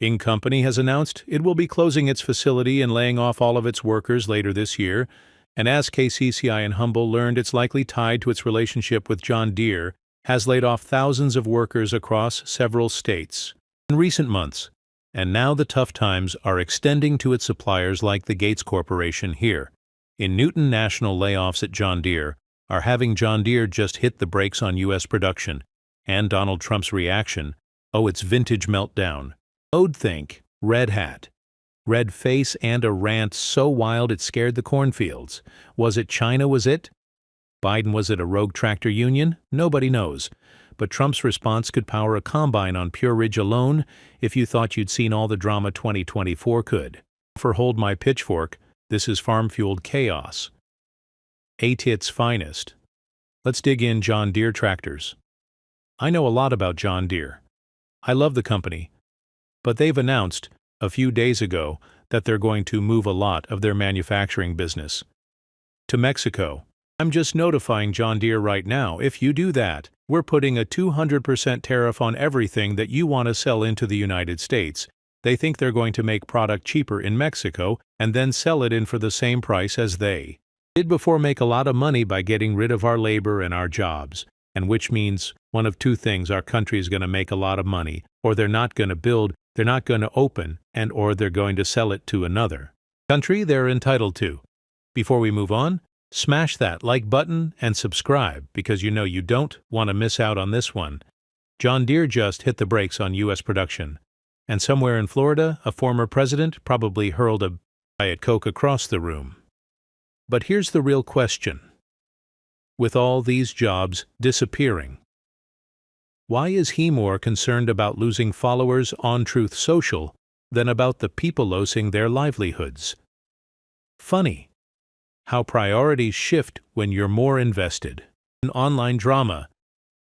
Ing Company has announced it will be closing its facility and laying off all of its workers later this year, and as KCCI and Humble learned it's likely tied to its relationship with John Deere, has laid off thousands of workers across several states in recent months, and now the tough times are extending to its suppliers like the Gates Corporation here. In Newton, national layoffs at John Deere are having John Deere just hit the brakes on U.S. production, and Donald Trump's reaction, oh, it's vintage meltdown. I'd think red hat, red face, and a rant so wild it scared the cornfields. Was it China, was it? Biden, was it a rogue tractor union? Nobody knows. But Trump's response could power a combine on Pure Ridge alone if you thought you'd seen all the drama 2024 could. For hold my pitchfork, this is farm-fueled chaos. At its finest. Let's dig in John Deere tractors. I know a lot about John Deere. I love the company. But they've announced, a few days ago, that they're going to move a lot of their manufacturing business to Mexico. I'm just notifying John Deere right now, if you do that, we're putting a 200% tariff on everything that you want to sell into the United States. They think they're going to make product cheaper in Mexico and then sell it in for the same price as they did before, make a lot of money by getting rid of our labor and our jobs, and which means one of two things: our country is going to make a lot of money, or they're not going to build, they're not going to open, and or they're going to sell it to another country they're entitled to. Before we move on, smash that like button and subscribe, because you know you don't want to miss out on this one. John Deere just hit the brakes on U.S. production, and somewhere in Florida, a former president probably hurled a Diet Coke across the room. But here's the real question. With all these jobs disappearing, why is he more concerned about losing followers on Truth Social than about the people losing their livelihoods? Funny how priorities shift when you're more invested in online drama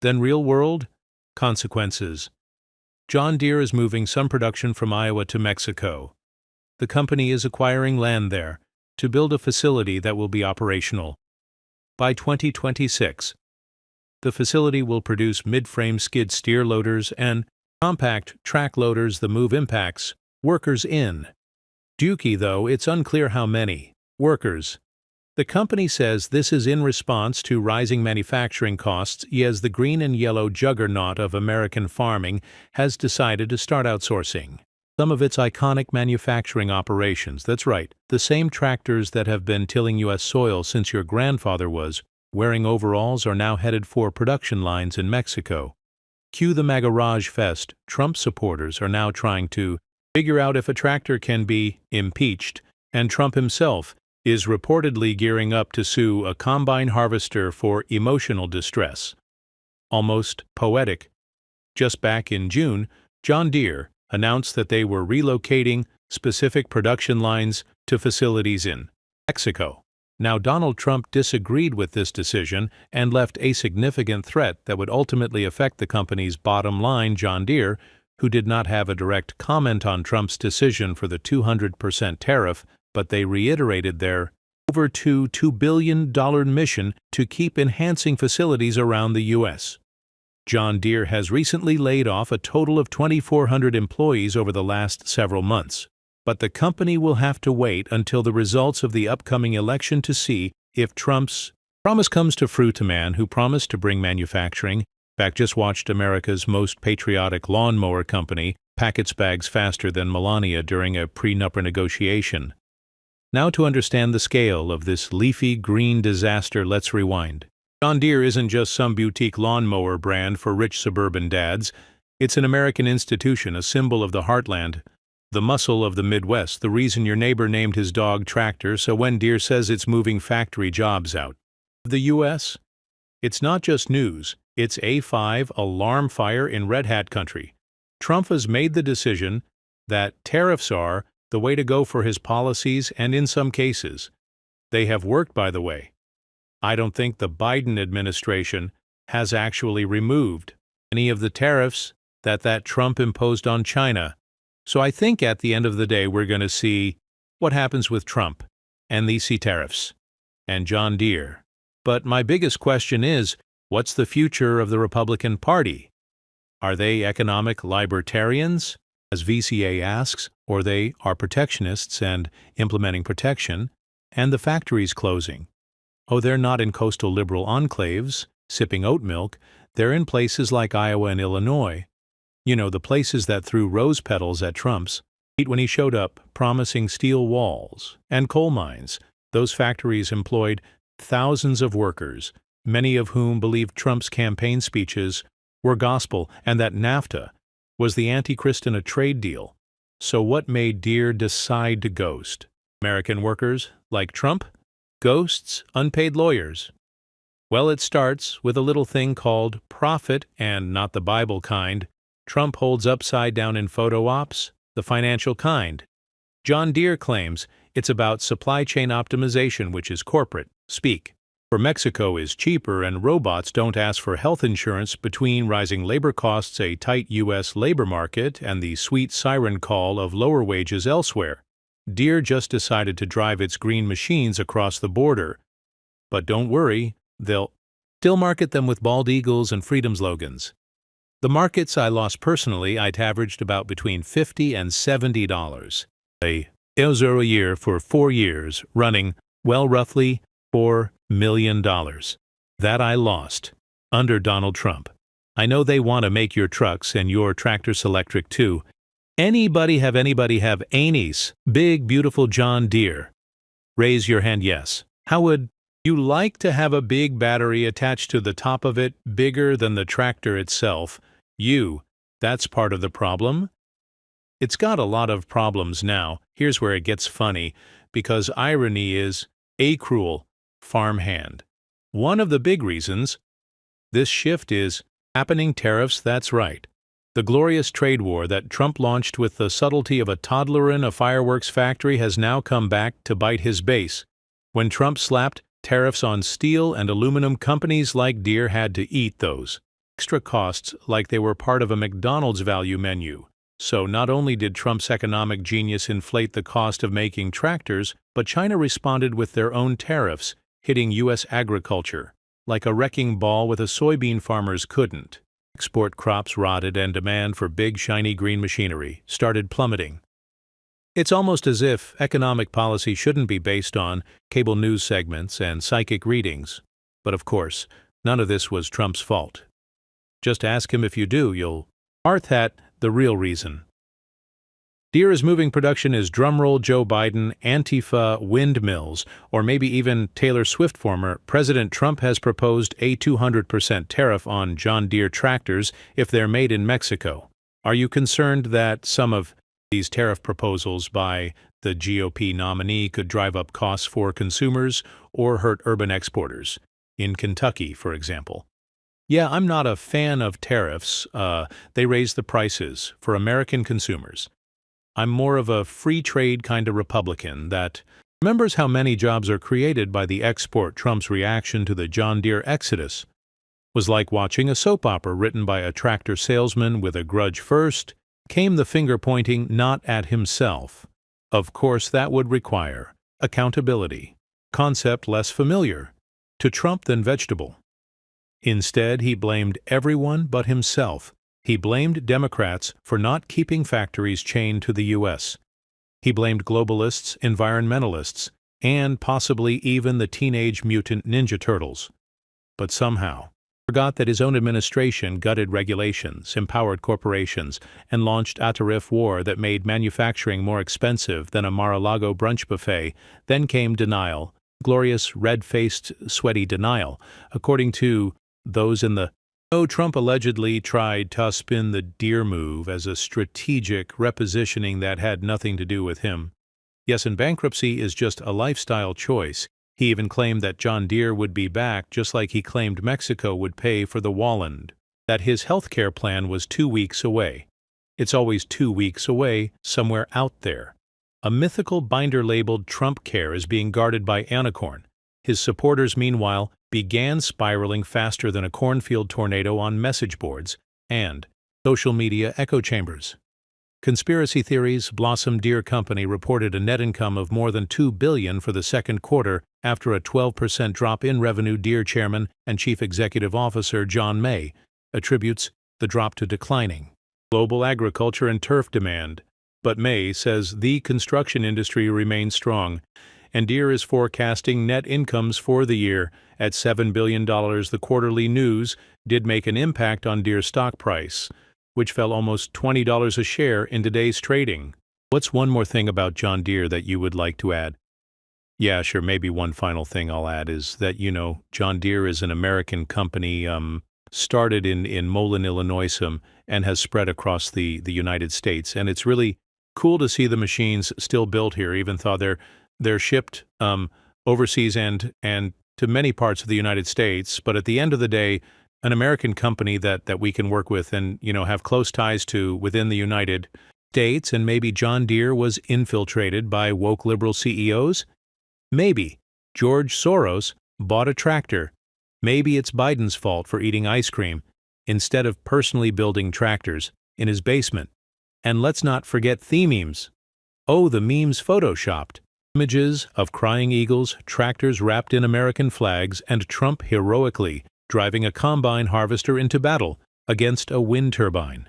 than real-world consequences. John Deere is moving some production from Iowa to Mexico. The company is acquiring land there to build a facility that will be operational by 2026. The facility will produce mid-frame skid steer loaders and compact track loaders. The move impacts workers in Dukey, though it's unclear how many workers. The company says this is in response to rising manufacturing costs, as the green and yellow juggernaut of American farming has decided to start outsourcing some of its iconic manufacturing operations. That's right, the same tractors that have been tilling U.S. soil since your grandfather was wearing overalls are now headed for production lines in Mexico. Cue the MAGA Raj Fest. Trump supporters are now trying to figure out if a tractor can be impeached, and Trump himself is reportedly gearing up to sue a combine harvester for emotional distress. Almost poetic. Just back in June, John Deere announced that they were relocating specific production lines to facilities in Mexico. Now, Donald Trump disagreed with this decision and left a significant threat that would ultimately affect the company's bottom line. John Deere, who did not have a direct comment on Trump's decision for the 200% tariff, but they reiterated their over $2 billion mission to keep enhancing facilities around the U.S. John Deere has recently laid off a total of 2,400 employees over the last several months. But the company will have to wait until the results of the upcoming election to see if Trump's promise comes to fruit. A man who promised to bring manufacturing back just watched America's most patriotic lawnmower company pack its bags faster than Melania during a prenup negotiation. Now, to understand the scale of this leafy green disaster, let's rewind. John Deere isn't just some boutique lawnmower brand for rich suburban dads. It's an American institution, a symbol of the heartland, the muscle of the Midwest, the reason your neighbor named his dog Tractor. So when Deere says it's moving factory jobs out of the U.S., it's not just news, it's A5 alarm fire in Red Hat country. Trump has made the decision that tariffs are the way to go for his policies, and in some cases, they have worked, by the way. I don't think the Biden administration has actually removed any of the tariffs that Trump imposed on China. So I think at the end of the day, we're going to see what happens with Trump and these tariffs and John Deere. But my biggest question is, what's the future of the Republican Party? Are they economic libertarians? as VCA asks, or they are protectionists and implementing protection, and the factories closing. Oh, they're not in coastal liberal enclaves, sipping oat milk. They're in places like Iowa and Illinois. You know, the places that threw rose petals at Trump's feet when he showed up, promising steel walls and coal mines. Those factories employed thousands of workers, many of whom believed Trump's campaign speeches were gospel and that NAFTA was the Antichrist in a trade deal. So what made Deere decide to ghost? American workers, like Trump? Ghosts, unpaid lawyers. Well, it starts with a little thing called profit, and not the Bible kind. Trump holds upside down in photo ops, the financial kind. John Deere claims it's about supply chain optimization, which is corporate speak. For Mexico is cheaper and robots don't ask for health insurance between rising labor costs, a tight U.S. labor market, and the sweet siren call of lower wages elsewhere. Deere just decided to drive its green machines across the border. But don't worry, they'll still market them with bald eagles and freedom slogans. The markets I lost personally, I'd averaged about between $50 and $70. $1 a year for 4 years, running, well, roughly $4 million. That I lost under Donald Trump. I know they want to make your trucks and your tractors electric too. Anybody have Annie's big, beautiful John Deere? Raise your hand yes. How would you like to have a big battery attached to the top of it, bigger than the tractor itself? That's part of the problem. It's got a lot of problems now. Here's where it gets funny, because irony is a cruel farmhand. One of the big reasons this shift is happening tariffs, that's right. The glorious trade war that Trump launched with the subtlety of a toddler in a fireworks factory has now come back to bite his base. When Trump slapped tariffs on steel and aluminum, companies like Deere had to eat those extra costs like they were part of a McDonald's value menu. So not only did Trump's economic genius inflate the cost of making tractors, but China responded with their own tariffs, hitting U.S. agriculture like a wrecking ball with a soybean farmers couldn't. Export crops rotted and demand for big, shiny green machinery started plummeting. It's almost as if economic policy shouldn't be based on cable news segments and psychic readings. But of course, none of this was Trump's fault. Just ask him if you do, you'll heart that the real reason. Deere is moving production is drumroll Joe Biden, Antifa, windmills, or maybe even Taylor Swift. Former President Trump has proposed a 200% tariff on John Deere tractors if they're made in Mexico. Are you concerned that some of these tariff proposals by the GOP nominee could drive up costs for consumers or hurt urban exporters? In Kentucky, for example. Yeah, I'm not a fan of tariffs. They raise the prices for American consumers. I'm more of a free trade kind of Republican that remembers how many jobs are created by the export. Trump's reaction to the John Deere exodus was like watching a soap opera written by a tractor salesman with a grudge. First came the finger-pointing, not at himself. Of course, that would require accountability, concept less familiar to Trump than vegetable. Instead, he blamed everyone but himself. He blamed Democrats for not keeping factories chained to the U.S. He blamed globalists, environmentalists, and possibly even the Teenage Mutant Ninja Turtles. But somehow forgot that his own administration gutted regulations, empowered corporations, and launched a tariff war that made manufacturing more expensive than a Mar-a-Lago brunch buffet. Then came denial, glorious red-faced, sweaty denial, according to those in the Trump allegedly tried to spin the Deere move as a strategic repositioning that had nothing to do with him. Yes, and bankruptcy is just a lifestyle choice. He even claimed that John Deere would be back, just like he claimed Mexico would pay for the Walland, that his health care plan was 2 weeks away. It's always 2 weeks away, somewhere out there. A mythical binder labeled Trump Care is being guarded by Anacorn. His supporters, meanwhile, began spiraling faster than a cornfield tornado on message boards and social media echo chambers. Conspiracy theories blossom. Deere Company reported a net income of more than $2 billion for the second quarter after a 12% drop in revenue. Deere Chairman and Chief Executive Officer John May attributes the drop to declining global agriculture and turf demand. But May says the construction industry remains strong, and Deere is forecasting net incomes for the year at $7 billion. The quarterly news did make an impact on Deere's stock price, which fell almost $20 a share in today's trading. What's one more thing about John Deere that you would like to add? Yeah, sure. Maybe one final thing I'll add is that, John Deere is an American company, started in Moline, Illinois, and has spread across the United States. And it's really cool to see the machines still built here, even though they're shipped overseas and to many parts of the United States. But at the end of the day, an American company that we can work with and, have close ties to within the United States. And maybe John Deere was infiltrated by woke liberal CEOs. Maybe George Soros bought a tractor. Maybe it's Biden's fault for eating ice cream instead of personally building tractors in his basement. And let's not forget memes. Oh, the memes photoshopped. Images of crying eagles, tractors wrapped in American flags, and Trump heroically driving a combine harvester into battle against a wind turbine.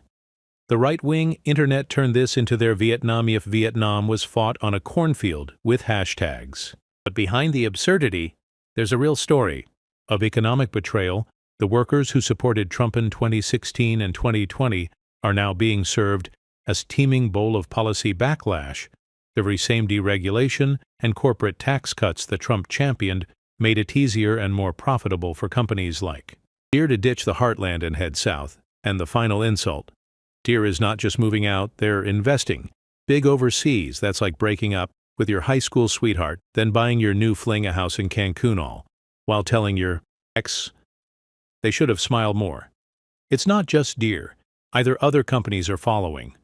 The right-wing internet turned this into their Vietnam if Vietnam was fought on a cornfield with hashtags. But behind the absurdity, there's a real story of economic betrayal. The workers who supported Trump in 2016 and 2020 are now being served as teeming bowl of policy backlash. The very same deregulation and corporate tax cuts that Trump championed made it easier and more profitable for companies like Deere to ditch the heartland and head south. And the final insult: Deere is not just moving out, they're investing big overseas. That's like breaking up with your high school sweetheart, then buying your new fling a house in Cancun, all while telling your ex they should have smiled more. It's not just Deere. Either other companies are following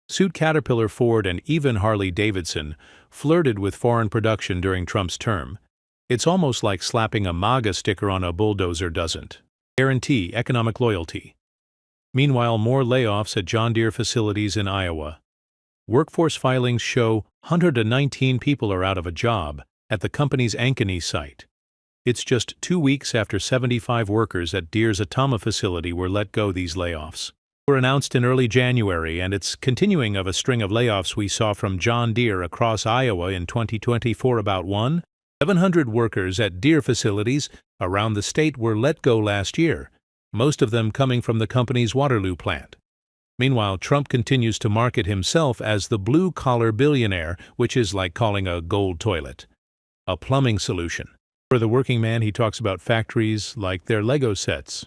suit. Caterpillar, Ford, and even Harley-Davidson flirted with foreign production during Trump's term. It's almost like slapping a MAGA sticker on a bulldozer doesn't guarantee economic loyalty. Meanwhile, more layoffs at John Deere facilities in Iowa. Workforce filings show 119 people are out of a job at the company's Ankeny site. It's just 2 weeks after 75 workers at Deere's Atama facility were let go. These layoffs were announced in early January, and it's continuing of a string of layoffs we saw from John Deere across Iowa in 2024. About 700 workers at Deere facilities around the state were let go last year, most of them coming from the company's Waterloo plant. Meanwhile, Trump continues to market himself as the blue-collar billionaire, which is like calling a gold toilet a plumbing solution. For the working man, he talks about factories like they're Lego sets.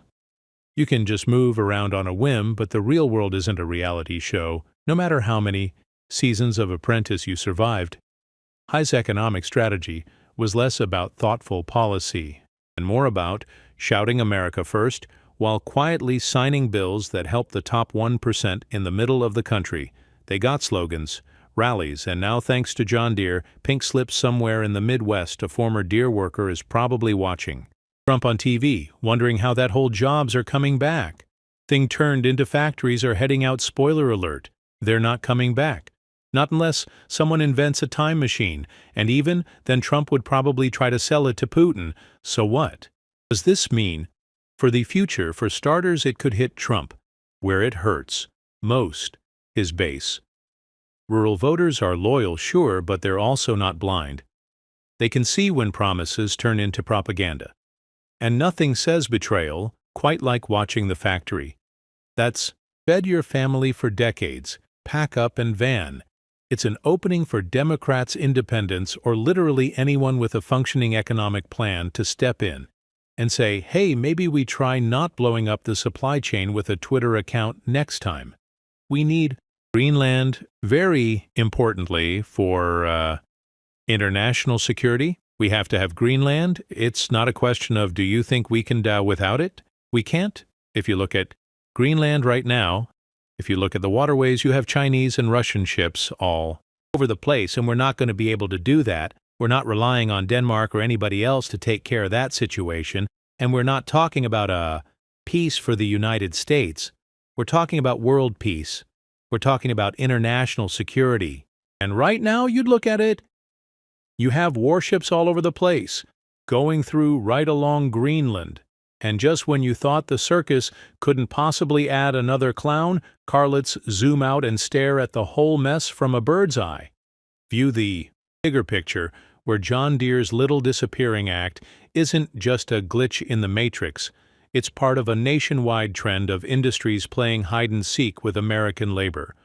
You can just move around on a whim, but the real world isn't a reality show, no matter how many seasons of Apprentice you survived. His economic strategy was less about thoughtful policy and more about shouting America first, while quietly signing bills that help the top 1% in the middle of the country. They got slogans, rallies, and now, thanks to John Deere, pink slips somewhere in the Midwest. A former Deere worker is probably watching Trump on TV, wondering how that whole jobs are coming back. Thing turned into factories are heading out. Spoiler alert, they're not coming back. Not unless someone invents a time machine, and even then Trump would probably try to sell it to Putin. So what does this mean for the future? For starters, it could hit Trump where it hurts most, his base. Rural voters are loyal, sure, but they're also not blind. They can see when promises turn into propaganda. And nothing says betrayal quite like watching the factory that's fed your family for decades pack up and van. It's an opening for Democrats, independents, or literally anyone with a functioning economic plan to step in and say, hey, maybe we try not blowing up the supply chain with a Twitter account next time. We need Greenland, very importantly, for international security. We have to have Greenland. It's not a question of, do you think we can without it? We can't. If you look at Greenland right now, if you look at the waterways, you have Chinese and Russian ships all over the place, and we're not going to be able to do that. We're not relying on Denmark or anybody else to take care of that situation, and we're not talking about a peace for the United States. We're talking about world peace. We're talking about international security. And right now, you'd look at it, you have warships all over the place, going through right along Greenland, And just when you thought the circus couldn't possibly add another clown, Carlets zoom out and stare at the whole mess from a bird's eye. View the bigger picture, where John Deere's little disappearing act isn't just a glitch in the matrix. It's part of a nationwide trend of industries playing hide-and-seek with American labor.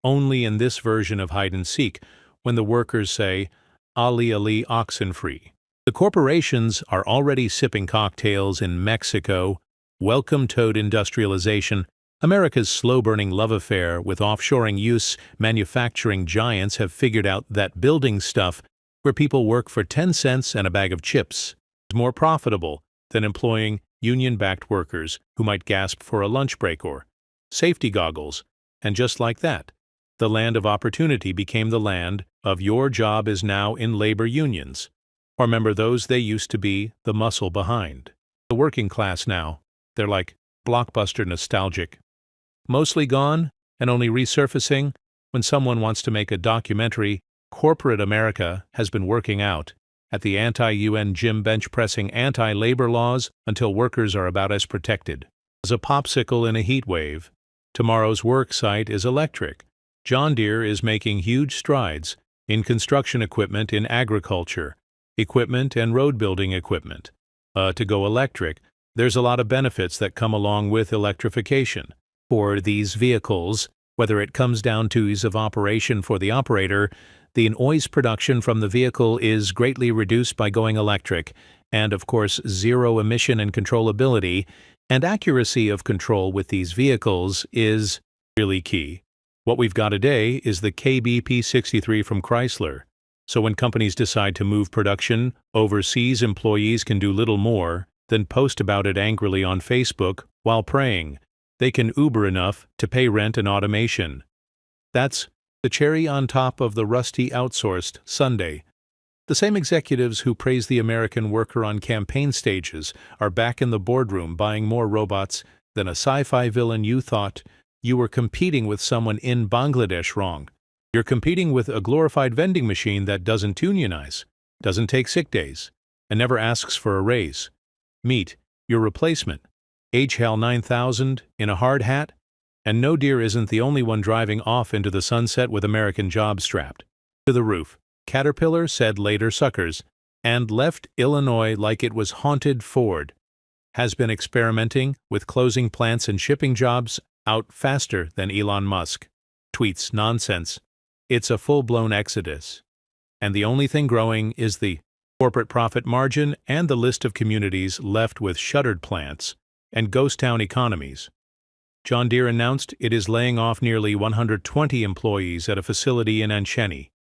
Only in this version of hide-and-seek, when the workers say, "Ali Ali Oxenfree." The corporations are already sipping cocktails in Mexico. Welcome toad industrialization. America's slow-burning love affair with offshoring use. Manufacturing giants have figured out that building stuff where people work for 10 cents and a bag of chips is more profitable than employing union-backed workers who might gasp for a lunch break or safety goggles. And just like that, the land of opportunity became the land of your job is now in labor unions. Or remember those, they used to be the muscle behind. The working class now, they're like blockbuster nostalgic. Mostly gone and only resurfacing when someone wants to make a documentary. Corporate America has been working out at the anti-UN gym bench-pressing anti-labor laws until workers are about as protected as a popsicle in a heat wave. Tomorrow's work site is electric. John Deere is making huge strides in construction equipment, in agriculture, equipment and road building equipment. To go electric, there's a lot of benefits that come along with electrification. For these vehicles, whether it comes down to ease of operation for the operator, the noise production from the vehicle is greatly reduced by going electric, and of course zero emission and controllability and accuracy of control with these vehicles is really key. What we've got today is the KBP63 from Chrysler. So when companies decide to move production overseas, employees can do little more than post about it angrily on Facebook while praying they can Uber enough to pay rent and automation. That's the cherry on top of the rusty outsourced sundae. The same executives who praise the American worker on campaign stages are back in the boardroom buying more robots than a sci-fi villain. You thought you were competing with someone in Bangladesh. Wrong. You're competing with a glorified vending machine that doesn't unionize, doesn't take sick days, and never asks for a raise. Meet your replacement, HL 9000 in a hard hat, and no, Deere isn't the only one driving off into the sunset with American jobs strapped to the roof. Caterpillar said later suckers, and left Illinois like it was haunted. Ford has been experimenting with closing plants and shipping jobs out faster than Elon Musk tweets nonsense. It's a full-blown exodus. And the only thing growing is the corporate profit margin and the list of communities left with shuttered plants and ghost town economies. John Deere announced it is laying off nearly 120 employees at a facility in Ancheny.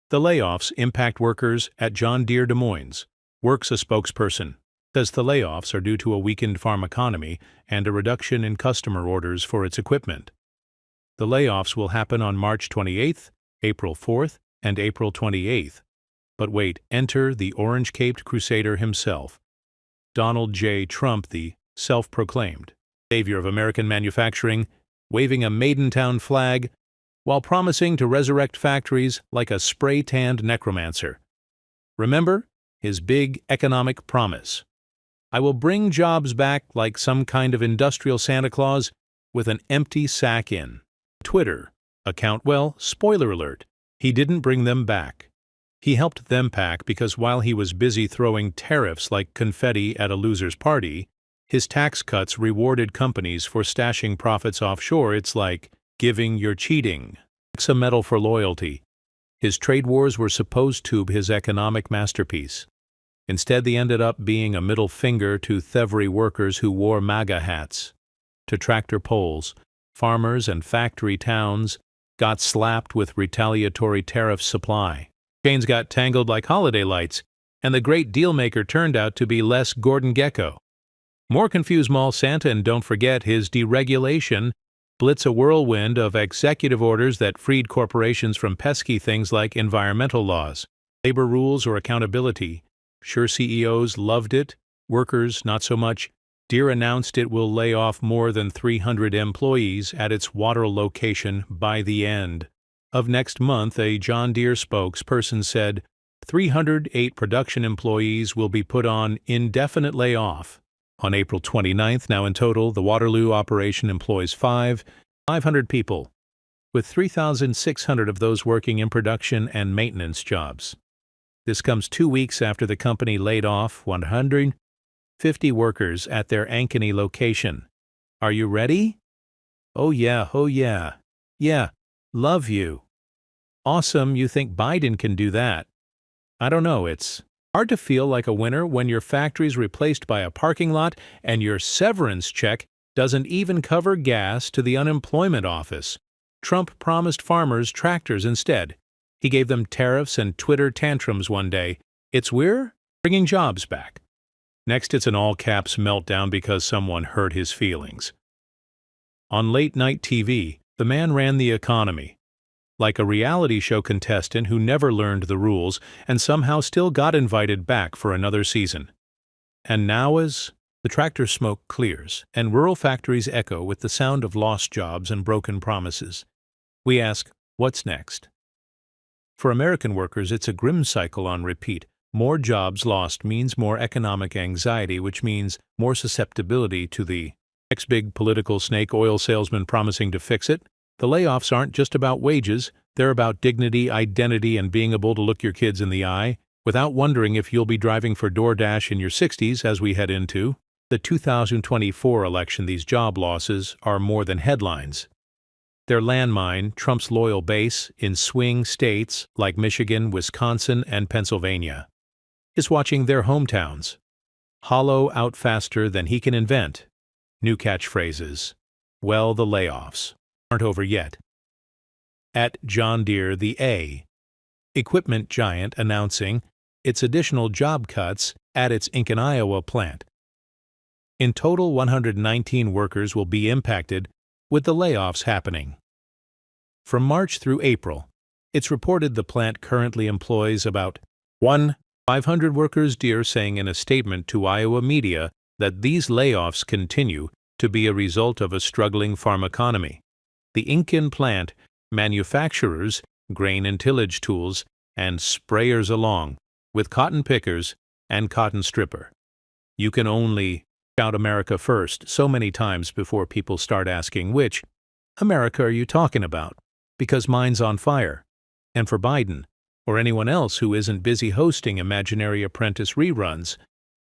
The layoffs impact workers at John Deere Des Moines. Works a spokesperson says the layoffs are due to a weakened farm economy and a reduction in customer orders for its equipment. The layoffs will happen on March 28th, April 4th, and April 28th. But wait, enter the orange-caped crusader himself, Donald J. Trump, the self-proclaimed savior of American manufacturing, waving a Maidentown flag while promising to resurrect factories like a spray-tanned necromancer. Remember his big economic promise. I will bring jobs back like some kind of industrial Santa Claus with an empty sack in. Twitter account, well, spoiler alert, he didn't bring them back. He helped them pack because while he was busy throwing tariffs like confetti at a loser's party, his tax cuts rewarded companies for stashing profits offshore. It's like giving you're cheating. It's a medal for loyalty. His trade wars were supposed to be his economic masterpiece. Instead, they ended up being a middle finger to thievery workers who wore MAGA hats. To tractor poles, farmers and factory towns got slapped with retaliatory tariff supply. Chains got tangled like holiday lights, and the great dealmaker turned out to be less Gordon Gekko. More confused Mall Santa, and don't forget his deregulation blitz, a whirlwind of executive orders that freed corporations from pesky things like environmental laws, labor rules, or accountability. Sure, CEOs loved it, workers not so much. Deere announced it will lay off more than 300 employees at its Waterloo location by the end of next month. A John Deere spokesperson said 308 production employees will be put on indefinite layoff. On April 29th, now in total, the Waterloo operation employs 500 people, with 3,600 of those working in production and maintenance jobs. This comes 2 weeks after the company laid off 150 workers at their Ankeny location. Are you ready? Oh yeah, oh yeah. Yeah, love you. Awesome, you think Biden can do that. I don't know, it's hard to feel like a winner when your factory's replaced by a parking lot and your severance check doesn't even cover gas to the unemployment office. Trump promised farmers tractors instead. He gave them tariffs and Twitter tantrums one day. We're bringing jobs back. Next, it's an all-caps meltdown because someone hurt his feelings. On late-night TV, the man ran the economy. Like a reality show contestant who never learned the rules and somehow still got invited back for another season. And now as the tractor smoke clears and rural factories echo with the sound of lost jobs and broken promises, we ask, what's next? For American workers, it's a grim cycle on repeat. More jobs lost means more economic anxiety, which means more susceptibility to the next big political snake oil salesman promising to fix it. The layoffs aren't just about wages, they're about dignity, identity, and being able to look your kids in the eye without wondering if you'll be driving for DoorDash in your 60s as we head into the 2024 election. These job losses are more than headlines. Their landmine, Trump's loyal base in swing states like Michigan, Wisconsin, and Pennsylvania, is watching their hometowns hollow out faster than he can invent new catchphrases. Well, the layoffs aren't over yet. At John Deere, the equipment giant announcing its additional job cuts at its Incan, Iowa plant. In total, 119 workers will be impacted with the layoffs happening. From March through April, it's reported the plant currently employs about 500 workers. Deere saying in a statement to Iowa media that these layoffs continue to be a result of a struggling farm economy. The Incan plant manufactures grain and tillage tools and sprayers along with cotton pickers and cotton stripper. You can only shout America first so many times before people start asking, which America are you talking about? Because mine's on fire. And for Biden, or anyone else who isn't busy hosting imaginary Apprentice reruns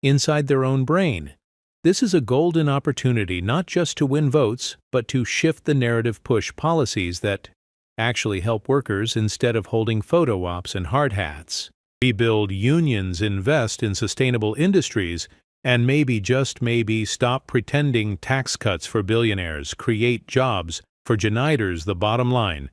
inside their own brain, this is a golden opportunity not just to win votes, but to shift the narrative, push policies that actually help workers instead of holding photo ops and hard hats, rebuild unions, invest in sustainable industries, and maybe, just maybe, stop pretending tax cuts for billionaires, create jobs for janitors. The bottom line,